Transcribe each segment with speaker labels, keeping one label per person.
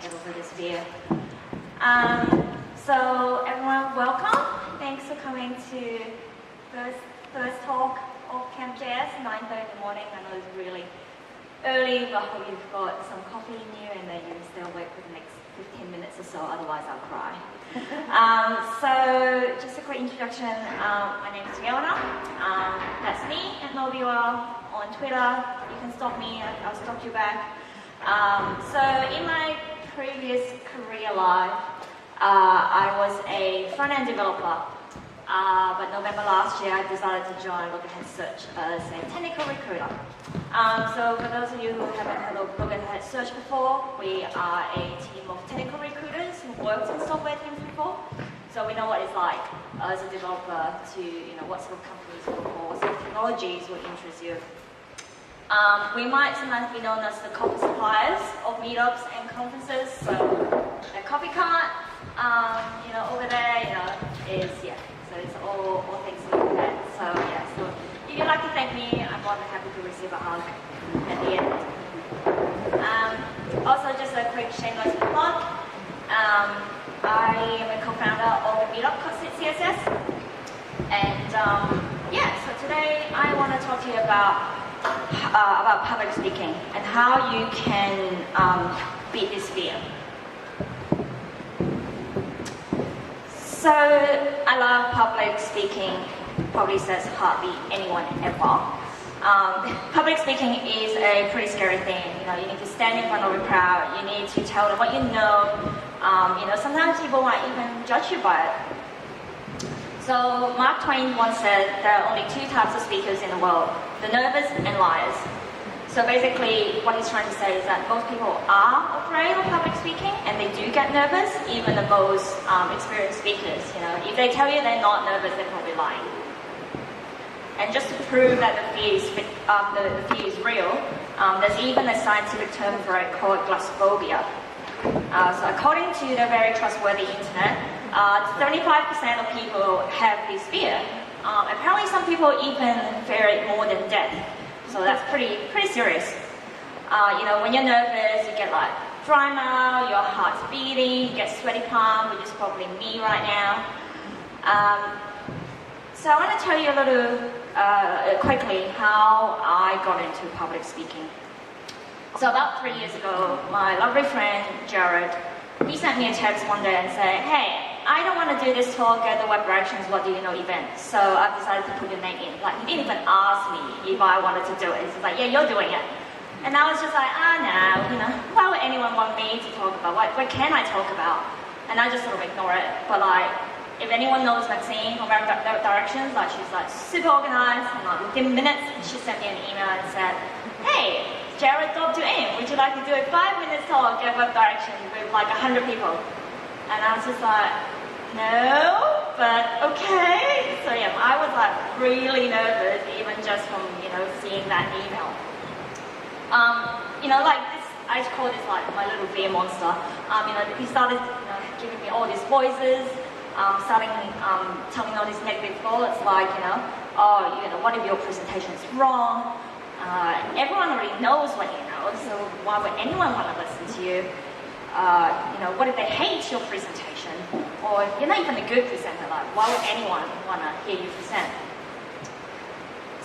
Speaker 1: get over this fear. So everyone, welcome. Thanks for coming to first talk of CAMPJS, 9:30 in the morning. I know it's really early, but I hope you've got some coffee in you and then you can stay awake for the next 15 minutes or so, otherwise I'll cry. So just a quick introduction. My name is Fiona. That's me, and all of you are on Twitter. You can stop me, I'll stop you back. So in my previous career life, I was a front-end developer. But November last year, I decided to join Look Ahead Search as a technical recruiter. So for those of you who haven't heard of Look Ahead Search before, we are a team of technical recruiters who worked in software teams before. So we know what it's like as a developer to, what sort of companies you look for, what sort of technologies will interest you. We might sometimes be known as the coffee suppliers of meetups and conferences. So the coffee cart, over there, is, so it's all things to look at. So so if you'd like to thank me, I'm more than happy to receive a hug at the end. Also, just a quick shameless plug. I am a co-founder of a meetup called CAMPJS. And so today I want to talk to you about public speaking and how you can beat this fear. So I love public speaking, probably says hardly anyone ever. Public speaking is a pretty scary thing. You need to stand in front of a crowd, you need to tell them what you know. Sometimes people might even judge you by it. So Mark Twain once said there are only two types of speakers in the world, the nervous and liars. So basically what he's trying to say is that most people are afraid of public speaking and they do get nervous, even the most experienced speakers. If they tell you they're not nervous, they're probably lying. And just to prove that the fear is real, there's even a scientific term for it called glossophobia. So according to the very trustworthy internet, 75% of people have this fear. Apparently some people even fear it more than death. So that's pretty serious. When you're nervous, you get like dry mouth, your heart's beating, you get sweaty palm, which is probably me right now. So I want to tell you a little quickly how I got into public speaking. So about 3 years ago, my lovely friend Jared, he sent me a text one day and said, "Hey, I don't want to do this talk at the Web Directions What Do You Know event, so I've decided to put your name in." Like, he didn't even ask me if I wanted to do it. He's like, "Yeah, you're doing it." And I was just like, no, why would anyone want me to talk about? What can I talk about? And I just sort of ignore it. But like, if anyone knows Maxine from Web Directions, like, she's like super organized, and like within minutes, she sent me an email and said, "Hey, Jared dropped you in. Would you like to do a 5-minute talk at Web Directions with like 100 people?" And I was just like, no, but okay. So I was like really nervous, even just from seeing that email. Like this, I call this like my little fear monster. He started giving me all these voices, starting telling all these negative thoughts like what if your presentation is wrong? Everyone already knows what you know, so why would anyone want to listen to you? What if they hate your presentation? Or you're not even a good presenter, like why would anyone want to hear you present?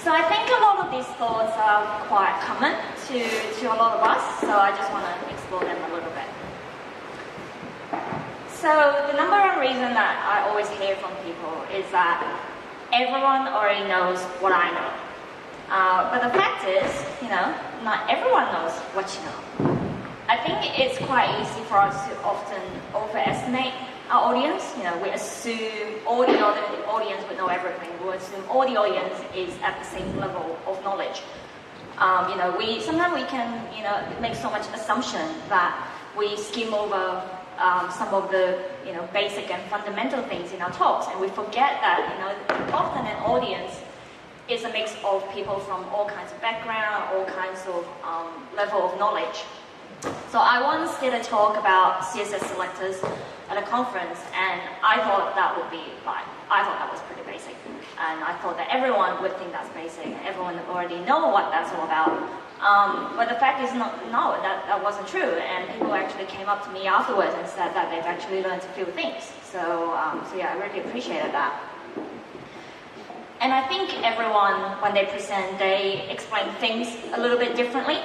Speaker 1: So I think a lot of these thoughts are quite common to a lot of us, so I just want to explore them a little bit. So the number one reason that I always hear from people is that everyone already knows what I know. But the fact is, not everyone knows what you know. I think it's quite easy for us to often overestimate our audience. We assume all the audience would know everything. We assume all the audience is at the same level of knowledge. Sometimes we can, make so much assumption that we skim over some of the, basic and fundamental things in our talks, and we forget that, often an audience is a mix of people from all kinds of background, all kinds of level of knowledge. So I once did a talk about CSS selectors at a conference, and I thought that was pretty basic. And I thought that everyone would think that's basic, everyone would already know what that's all about. But the fact is, no, that wasn't true. And people actually came up to me afterwards and said that they've actually learned a few things. So yeah, I really appreciated that. And I think everyone, when they present, they explain things a little bit differently.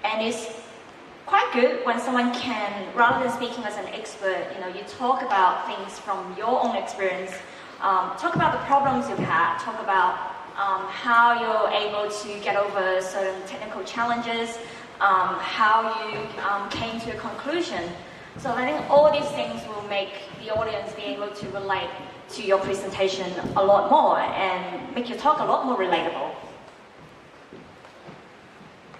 Speaker 1: And it's quite good when someone can, rather than speaking as an expert, you talk about things from your own experience, talk about the problems you've had, talk about how you're able to get over certain technical challenges, how you came to a conclusion. So I think all these things will make the audience be able to relate to your presentation a lot more and make your talk a lot more relatable.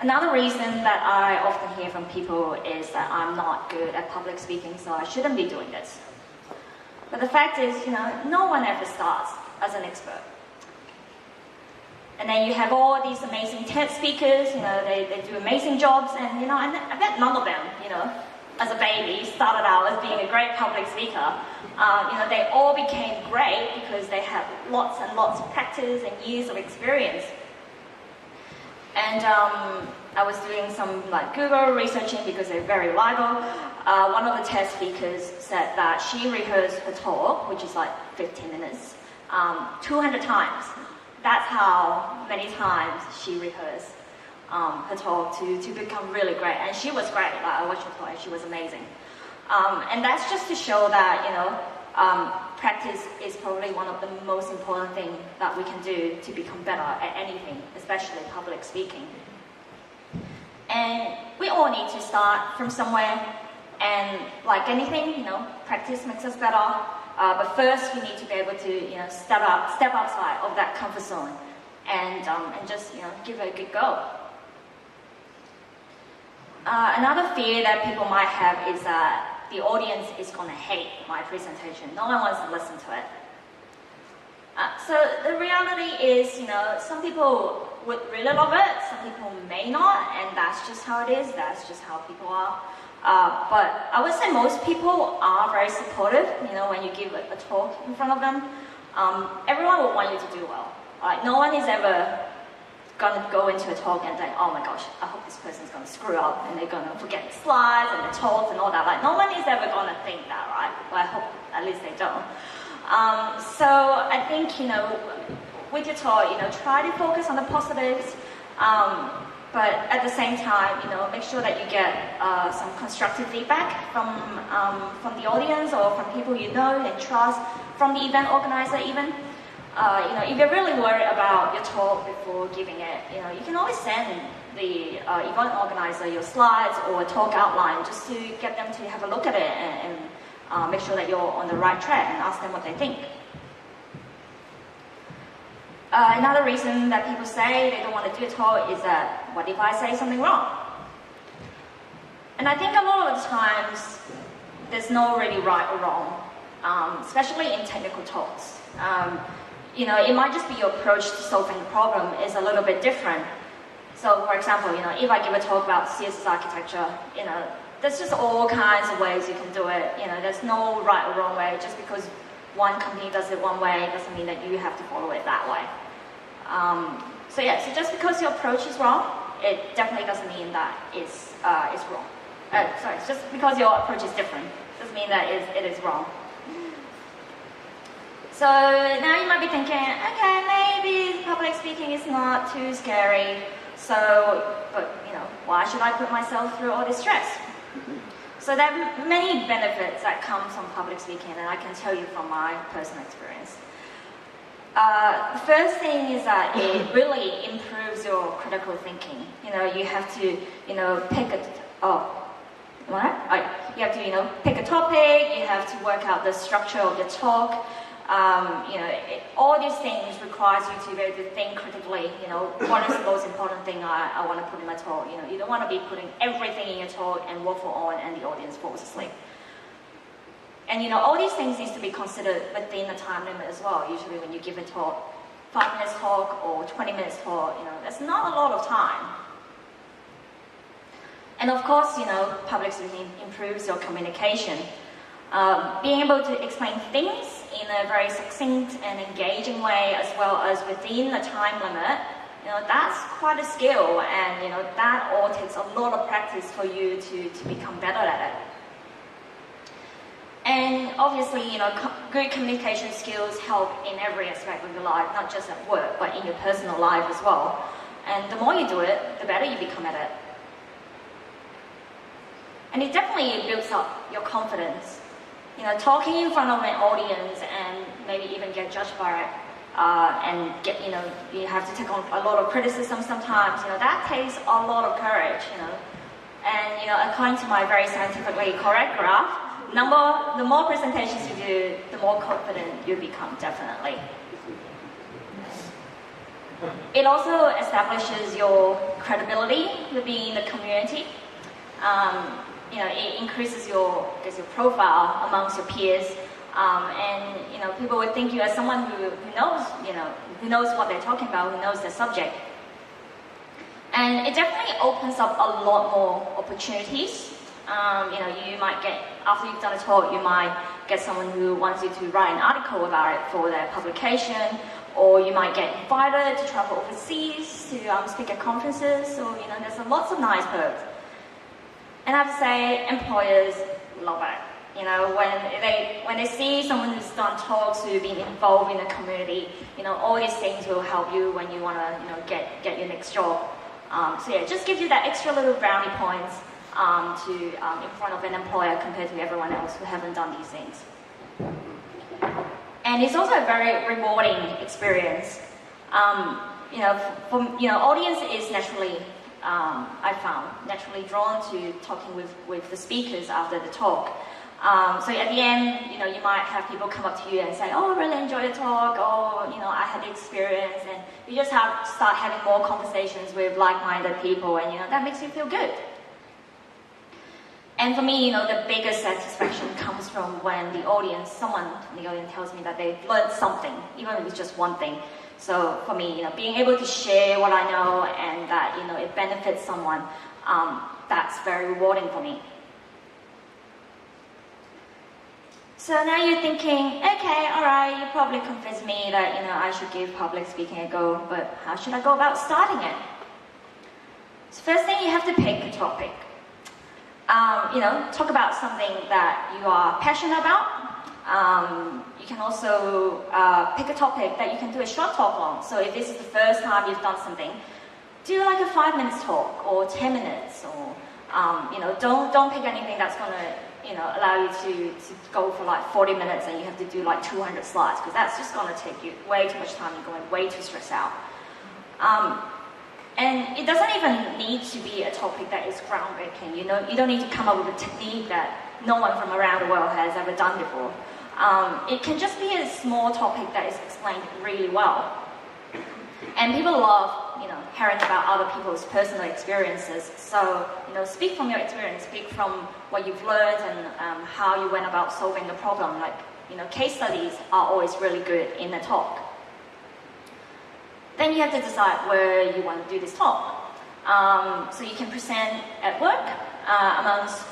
Speaker 1: Another reason that I often hear from people is that I'm not good at public speaking, so I shouldn't be doing this. But the fact is, no one ever starts as an expert. And then you have all these amazing TED speakers, they do amazing jobs, and I bet none of them, as a baby, started out as being a great public speaker. They all became great because they had lots and lots of practice and years of experience. And I was doing some Google researching because they're very reliable. One of the TED speakers said that she rehearsed her talk, which is 15 minutes, 200 times. That's how many times she rehearsed her talk to become really great. And she was great. I watched her talk and she was amazing. And that's just to show that, practice is probably one of the most important things that we can do to become better at anything, especially public speaking. And we all need to start from somewhere, and like anything, practice makes us better. But first, you need to be able to, step outside of that comfort zone, and just, give it a good go. Another fear that people might have is that the audience is going to hate my presentation. No one wants to listen to it. So the reality is, some people would really love it, some people may not, and that's just how it is, that's just how people are. But I would say most people are very supportive, when you give a talk in front of them. Everyone will want you to do well. No one is ever going to go into a talk and think, oh my gosh, I hope this person's going to screw up and they're going to forget the slides and the talks and all that. No one is ever going to think that, right? Well, I hope at least they don't. So I think, with your talk, try to focus on the positives, but at the same time, make sure that you get some constructive feedback from the audience or from people you know and trust, from the event organizer even. If you're really worried about your talk before giving it, you can always send the event organizer your slides or a talk outline just to get them to have a look at it and make sure that you're on the right track and ask them what they think. Another reason that people say they don't want to do a talk is that, what if I say something wrong? And I think a lot of the times, there's no really right or wrong, especially in technical talks. It might just be your approach to solving the problem is a little bit different. So, for example, if I give a talk about CSS architecture, there's just all kinds of ways you can do it. There's no right or wrong way. Just because one company does it one way doesn't mean that you have to follow it that way. So just because your approach is wrong, it definitely doesn't mean that it's wrong. Just because your approach is different doesn't mean that it is wrong. So now you might be thinking, okay, maybe public speaking is not too scary. But why should I put myself through all this stress? So there are many benefits that come from public speaking, and I can tell you from my personal experience. The first thing is that it really improves your critical thinking. You have to, pick you have to, pick a topic. You have to work out the structure of your talk. All these things requires you to be able to think critically. What is the most important thing I want to put in my talk? You don't want to be putting everything in your talk and waffle on, and the audience falls asleep. And all these things needs to be considered within the time limit as well. Usually, when you give a talk, 5 minutes talk or 20 minutes talk, that's not a lot of time. And of course, public speaking improves your communication. Being able to explain things in a very succinct and engaging way, as well as within the time limit, that's quite a skill, and that all takes a lot of practice for you to become better at it. And obviously, good communication skills help in every aspect of your life, not just at work, but in your personal life as well. And the more you do it, the better you become at it. And it definitely builds up your confidence. Talking in front of an audience and maybe even get judged by it, and you have to take on a lot of criticism sometimes, that takes a lot of courage, And, according to my very scientifically correct graph, the more presentations you do, the more confident you become, definitely. It also establishes your credibility within the community. It increases your profile amongst your peers, and people would think you as someone who knows what they're talking about, who knows the subject. And it definitely opens up a lot more opportunities. You might get, after you've done a talk, you might get someone who wants you to write an article about it for their publication, or you might get invited to travel overseas to speak at conferences. So there's lots of nice perks. And I have to say, employers love it. When they see someone who's done talks, who's been involved in the community, all these things will help you when you want to get your next job. So yeah, just gives you that extra little brownie points in front of an employer compared to everyone else who haven't done these things. And it's also a very rewarding experience. Audience is naturally, I found, naturally drawn to talking with the speakers after the talk. So at the end, you might have people come up to you and say, "Oh, I really enjoyed the talk," or, "I had the experience," and you just start having more conversations with like-minded people, and, that makes you feel good. And for me, the biggest satisfaction comes from when someone in the audience tells me that they've learned something, even if it's just one thing. So for me, being able to share what I know and that, it benefits someone, that's very rewarding for me. So now you're thinking, okay, all right, you probably convinced me that, I should give public speaking a go, but how should I go about starting it? So first thing, you have to pick a topic. Talk about something that you are passionate about. You can also pick a topic that you can do a short talk on. So if this is the first time you've done something, do like a 5 minutes talk or 10 minutes, or don't pick anything that's gonna allow you to go for like 40 minutes and you have to do like 200 slides, because that's just gonna take you way too much time. You're going way too stressed out. And it doesn't even need to be a topic that is groundbreaking. You don't need to come up with a technique that no one from around the world has ever done before. It can just be a small topic that is explained really well. And people love, hearing about other people's personal experiences. So, speak from your experience, speak from what you've learned and how you went about solving the problem. Like, case studies are always really good in a talk. Then you have to decide where you want to do this talk. So you can present at work amongst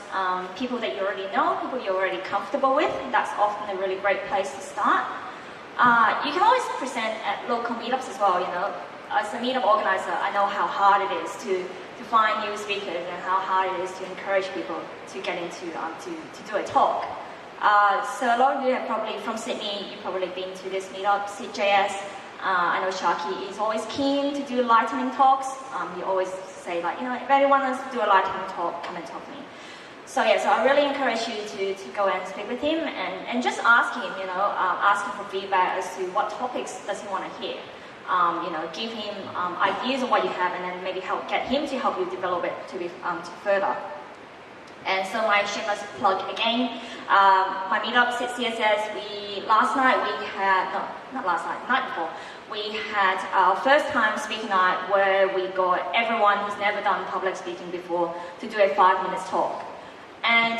Speaker 1: people that you already know, people you're already comfortable with. That's often a really great place to start. You can always present at local meetups as well. As a meetup organizer, I know how hard it is to find new speakers and how hard it is to encourage people to get into to do a talk. So a lot of you have probably, from Sydney, you've probably been to this meetup, CAMPJS. I know Sharky is always keen to do lightning talks. He always say like, if anyone wants to do a lightning talk, come and talk to me. So yeah, so I really encourage you to go and speak with him and just ask him, ask him for feedback as to what topics does he want to hear. Give him ideas of what you have, and then maybe get him to help you develop it to further. And so my shameless plug again, my meetup, CSS, night before, we had our first time speaking night where we got everyone who's never done public speaking before to do a 5 minutes talk. And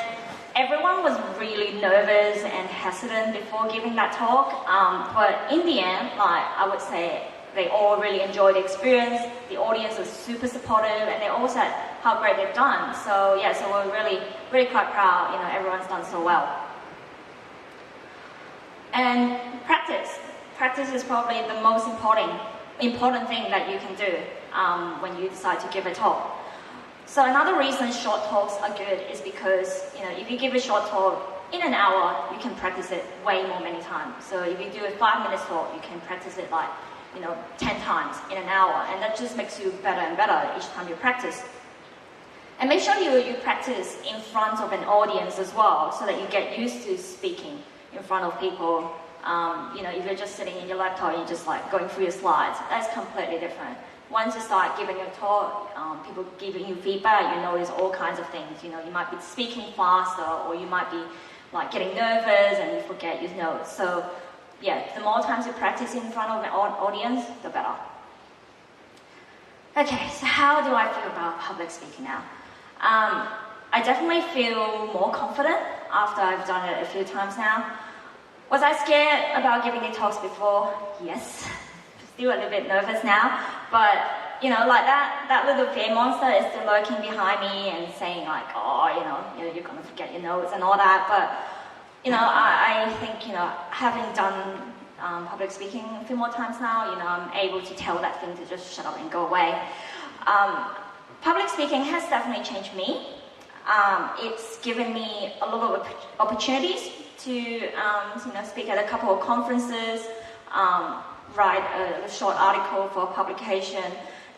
Speaker 1: everyone was really nervous and hesitant before giving that talk, but in the end, I would say they all really enjoyed the experience. The audience was super supportive, and they all said how great they've done. So yeah, so we're really, really quite proud. Everyone's done so well. And practice is probably the most important important thing that you can do when you decide to give a talk. So another reason short talks are good is because, if you give a short talk in an hour, you can practice it way more many times. So if you do a 5-minute talk, you can practice it 10 times in an hour, and that just makes you better and better each time you practice. And make sure you practice in front of an audience as well, so that you get used to speaking in front of people. If you're just sitting in your laptop and you're just going through your slides, that's completely different. Once you start giving a talk, people giving you feedback, you notice all kinds of things. You might be speaking faster, or you might be getting nervous and you forget your notes. So yeah, the more times you practice in front of an audience, the better. Okay, so how do I feel about public speaking now? I definitely feel more confident after I've done it a few times now. Was I scared about giving the talks before? Yes. Still a little bit nervous now, but that little fear monster is still lurking behind me and saying you're gonna forget your notes and all that. But I think having done public speaking a few more times now, I'm able to tell that thing to just shut up and go away. Public speaking has definitely changed me. It's given me a lot of opportunities to speak at a couple of conferences, write a short article for publication,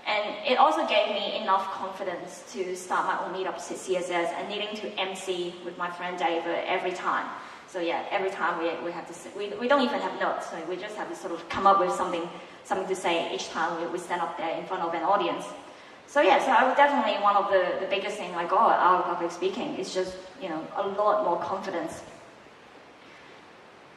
Speaker 1: and it also gave me enough confidence to start my own meetups at CSS and needing to MC with my friend David every time. So yeah, every time we have to we don't even have notes, so we just have to sort of come up with something to say each time we stand up there in front of an audience. So yeah, so I would definitely, one of the biggest things I got out of public speaking is just a lot more confidence.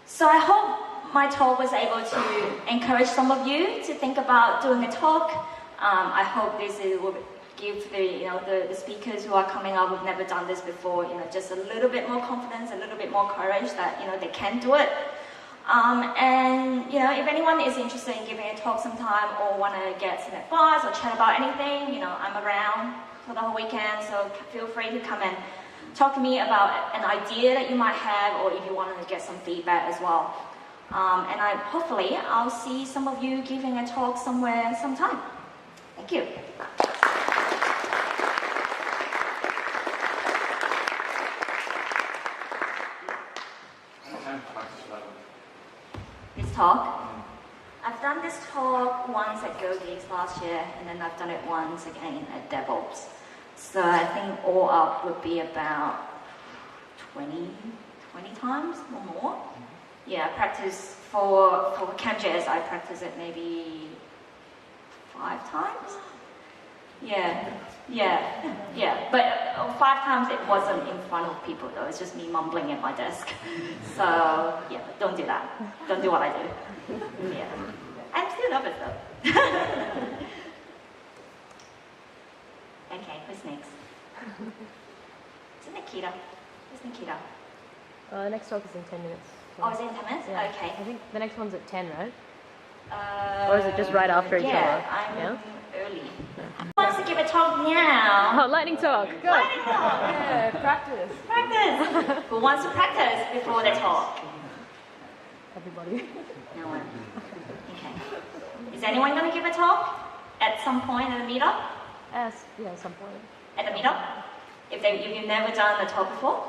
Speaker 1: So I hope my talk was able to encourage some of you to think about doing a talk. I hope this will give the speakers who are coming up who've never done this before, just a little bit more confidence, a little bit more courage that they can do it. And if anyone is interested in giving a talk sometime or want to get some advice or chat about anything, I'm around for the whole weekend, so feel free to come and talk to me about an idea that you might have, or if you want to get some feedback as well. And hopefully I'll see some of you giving a talk somewhere sometime. Thank you. This talk? I've done this talk once at GoGeeks last year, and then I've done it once again at DevOps. So I think all up would be about 20 times or more. Yeah, I practice for CAMPJS, I practice it maybe 5 times. Yeah. But 5 times it wasn't in front of people though, it's just me mumbling at my desk. So yeah, don't do that. Don't do what I do. Yeah. I'm still nervous though. Okay, who's next? Is it Nikita? Who's Nikita?
Speaker 2: The next talk is in 10 minutes. So.
Speaker 1: Oh, is it in 10 minutes?
Speaker 2: Yeah.
Speaker 1: Okay.
Speaker 2: I think the next one's at 10, right? Or is it just right after each other?
Speaker 1: Yeah, I'm early. Who wants to give a talk now?
Speaker 2: Oh, lightning talk. Go.
Speaker 1: Lightning talk.
Speaker 2: Yeah, practice.
Speaker 1: Practice. Who wants to practice before the talk?
Speaker 2: Everybody.
Speaker 1: No one. Okay. Is anyone going to give a talk at some point at the meetup?
Speaker 2: Yeah, at some point.
Speaker 1: At the meetup? If you've never done a talk before?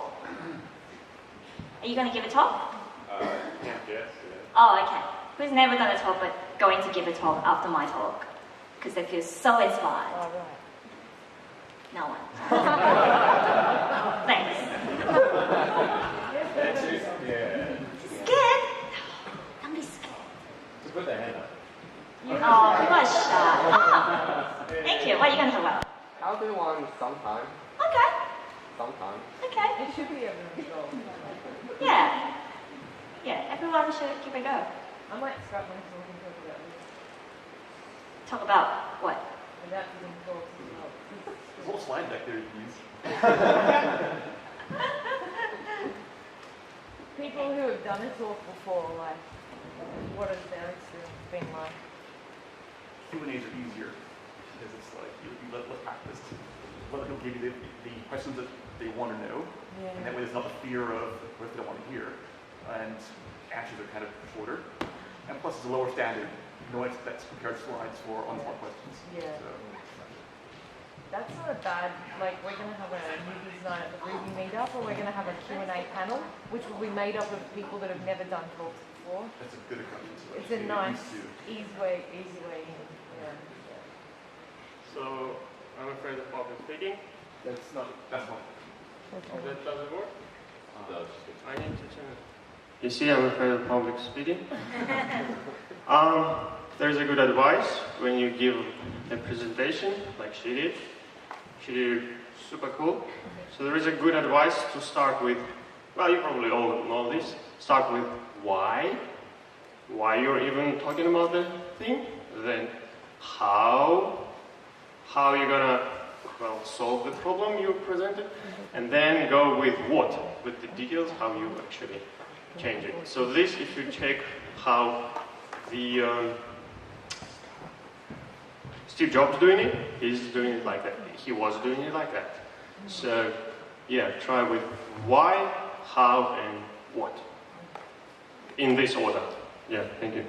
Speaker 1: Are you going to give a talk?
Speaker 3: CAMPJS, yeah.
Speaker 1: Oh, okay. Who's never done a talk but going to give a talk after my talk? Because they feel so inspired.
Speaker 2: All right.
Speaker 1: No one. Thanks.
Speaker 3: Yeah.
Speaker 1: Scared? Don't be scared.
Speaker 3: Just put the hand up.
Speaker 1: Oh, you are shy. Oh, thank you. What are you going to talk about?
Speaker 4: I'll do one sometime.
Speaker 1: Okay.
Speaker 4: Sometime.
Speaker 1: Okay.
Speaker 2: It should be everyone's goal.
Speaker 1: Yeah. Yeah, everyone should give it a go.
Speaker 2: I might scrap one so we can talk about this.
Speaker 1: Talk about what?
Speaker 2: Without using talks as well.
Speaker 3: There's a whole slide deck there you can use.
Speaker 2: People who have done a talk before, like, what has their experience been like?
Speaker 3: Q&As are easier because it's like you let practice. Let people give you the questions that they want to know, and that way there's not the fear of what they don't want to hear, and answers are kind of shorter, and plus it's a lower standard no that's prepared slides for on-the-spot questions.
Speaker 2: Yeah.
Speaker 3: So,
Speaker 2: That's not a bad, like we're going to have a newbies night at the Ruby meetup, or we're going to have a Q&A panel, which will be made up of people that have never done talks before.
Speaker 3: that's a good approach to it.
Speaker 2: It's a
Speaker 3: Get
Speaker 2: nice,
Speaker 3: used to.
Speaker 2: easy way in. Yeah.
Speaker 5: So I'm afraid of public speaking.
Speaker 3: That's not.
Speaker 5: That doesn't work. I need to turn it. You see, I'm afraid of public speaking. There's a good advice when you give a presentation, like she did. She did super cool. So there is a good advice to start with. Well, you probably all know this. Start with why you're even talking about the thing. Then how you're gonna solve the problem you presented, and then go with what, with the details, how you actually change it. So this, if you check how the Steve Jobs doing it, he's doing it like that. He was doing it like that. So yeah, try with why, how, and what. In this order. Yeah, thank you.